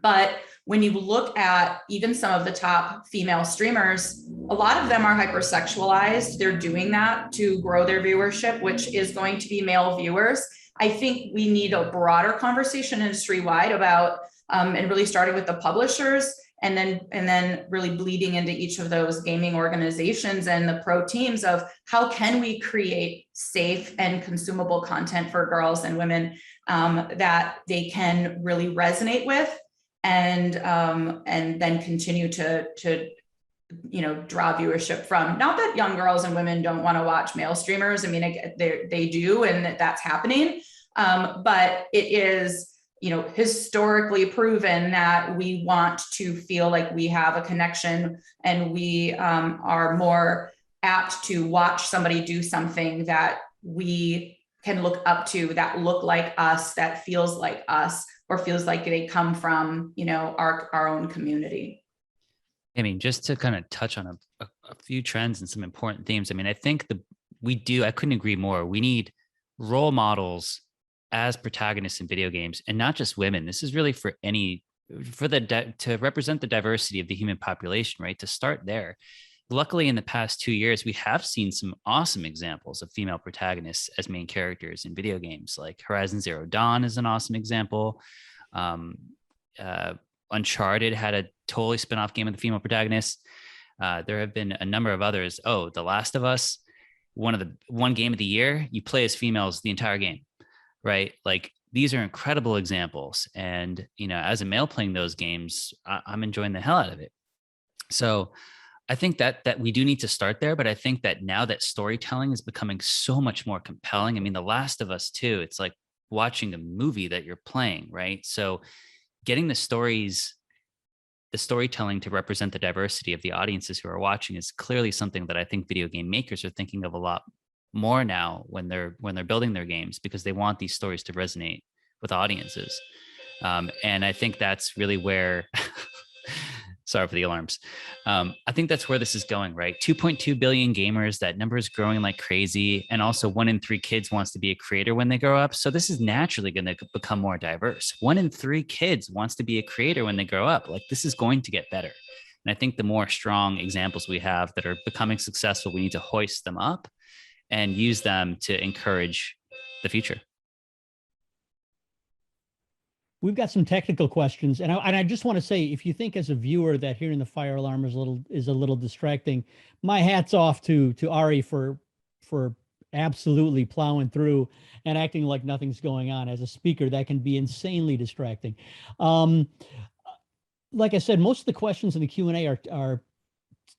But when you look at even some of the top female streamers, a lot of them are hypersexualized. They're doing that to grow their viewership, which is going to be male viewers. I think we need a broader conversation industry-wide about, and really starting with the publishers, and then really bleeding into each of those gaming organizations and the pro teams of how can we create safe and consumable content for girls and women that they can really resonate with, and then continue to draw viewership from. Not that young girls and women don't want to watch male streamers. They do, and that's happening. But it is, historically proven that we want to feel like we have a connection, and we are more apt to watch somebody do something that we can look up to, that look like us, that feels like us, or feels like they come from, our own community. Just to kind of touch on a few trends and some important themes. I think I couldn't agree more. We need role models as protagonists in video games, and not just women. This is really to represent the diversity of the human population, right? To start there. Luckily, in the past 2 years, we have seen some awesome examples of female protagonists as main characters in video games, like Horizon Zero Dawn is an awesome example. Uncharted had a totally spin-off game of the female protagonist. There have been a number of others. Oh, The Last of Us, one game of the year, you play as females the entire game, right? Like, these are incredible examples. And, as a male playing those games, I'm enjoying the hell out of it. So I think that we do need to start there, but I think that now that storytelling is becoming so much more compelling. The Last of Us too, it's like watching a movie that you're playing, right? So getting the storytelling to represent the diversity of the audiences who are watching is clearly something that I think video game makers are thinking of a lot more now when they're building their games, because they want these stories to resonate with audiences. And I think that's really where sorry for the alarms. I think that's where this is going, right? 2.2 billion gamers, that number is growing like crazy. And also 1 in 3 kids wants to be a creator when they grow up. So this is naturally going to become more diverse. 1 in 3 kids wants to be a creator when they grow up. Like, this is going to get better. And I think the more strong examples we have that are becoming successful, we need to hoist them up and use them to encourage the future. We've got some technical questions, and I just want to say, if you think as a viewer that hearing the fire alarm is a little distracting, my hat's off to Ari for absolutely plowing through and acting like nothing's going on. As a speaker, that can be insanely distracting. Like I said, most of the questions in the Q&A are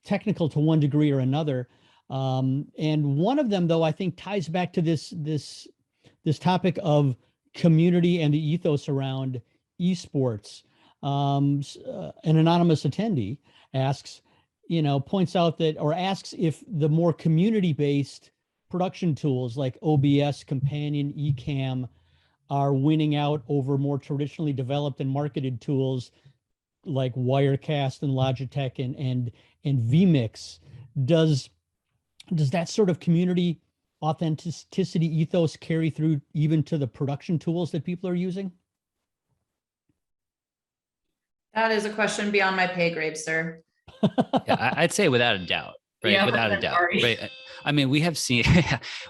technical to one degree or another. And one of them, though, I think ties back to this topic of community and the ethos around esports. An anonymous attendee asks, points out that, or asks if the more community-based production tools like OBS, Companion, Ecamm are winning out over more traditionally developed and marketed tools like Wirecast and Logitech and vMix. Does that sort of community authenticity ethos carry through even to the production tools that people are using? That is a question beyond my pay grade, sir. Yeah, I'd say without a doubt, right? Yeah, Without a doubt, sorry. right? I mean, we have seen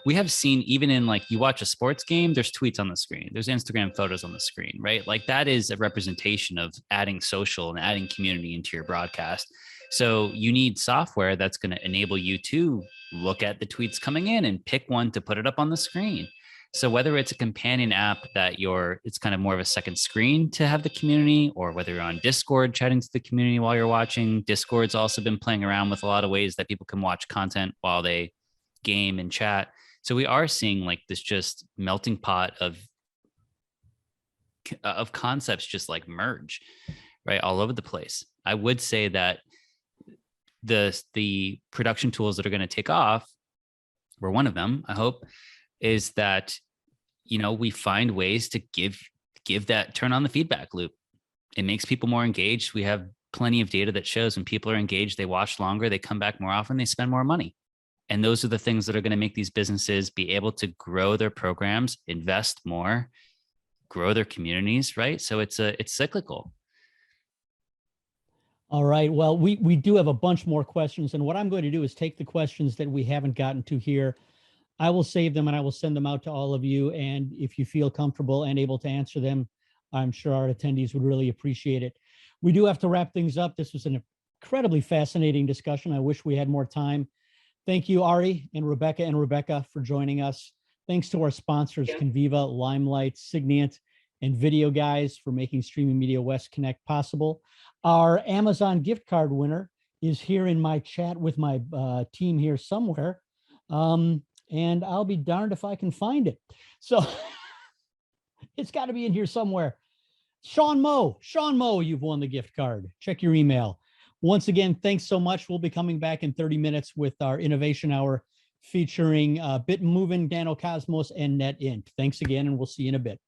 even in, like, you watch a sports game, there's tweets on the screen, there's Instagram photos on the screen, right? Like, that is a representation of adding social and adding community into your broadcast. So you need software that's going to enable you to look at the tweets coming in and pick one to put it up on the screen. So whether it's a companion app that it's kind of more of a second screen to have the community, or whether you're on Discord chatting to the community while you're watching, Discord's also been playing around with a lot of ways that people can watch content while they game and chat. So we are seeing like this just melting pot of concepts just like merge, right, all over the place. I would say that the production tools that are going to take off, or one of them, I hope, is that, we find ways to give that, turn on the feedback loop. It makes people more engaged. We have plenty of data that shows when people are engaged, they watch longer, they come back more often, they spend more money. And those are the things that are going to make these businesses be able to grow their programs, invest more, grow their communities, right? So it's cyclical. All right. Well, we do have a bunch more questions. And what I'm going to do is take the questions that we haven't gotten to here. I will save them and I will send them out to all of you. And if you feel comfortable and able to answer them, I'm sure our attendees would really appreciate it. We do have to wrap things up. This was an incredibly fascinating discussion. I wish we had more time. Thank you, Ari and Rebecca for joining us. Thanks to our sponsors, Conviva, Limelight, Signient, and Video Guys for making Streaming Media West Connect possible. Our Amazon gift card winner is here in my chat with my team here somewhere. And I'll be darned if I can find it. So it's got to be in here somewhere. Sean Moe, you've won the gift card. Check your email. Once again, thanks so much. We'll be coming back in 30 minutes with our Innovation Hour featuring BitMovin, Nanocosmos, and NetInt. Thanks again, and we'll see you in a bit.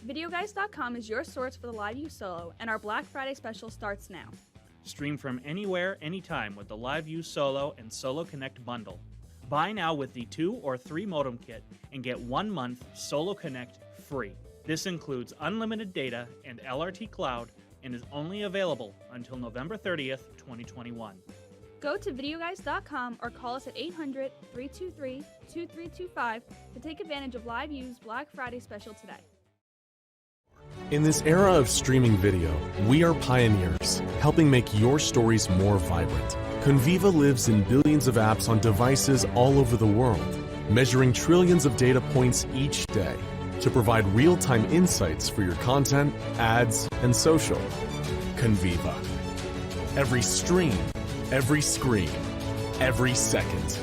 VideoGuys.com is your source for the Live View Solo, and our Black Friday special starts now. Stream from anywhere, anytime with the Live View Solo and Solo Connect bundle. Buy now with the 2 or 3 modem kit and get 1 month Solo Connect free. This includes unlimited data and LRT Cloud and is only available until November 30th, 2021. Go to VideoGuys.com or call us at 800-323-2325 to take advantage of Live View's Black Friday special today. In this era of streaming video, we are pioneers, helping make your stories more vibrant. Conviva lives in billions of apps on devices all over the world, measuring trillions of data points each day to provide real-time insights for your content, ads, and social. Conviva. Every stream, every screen, every second.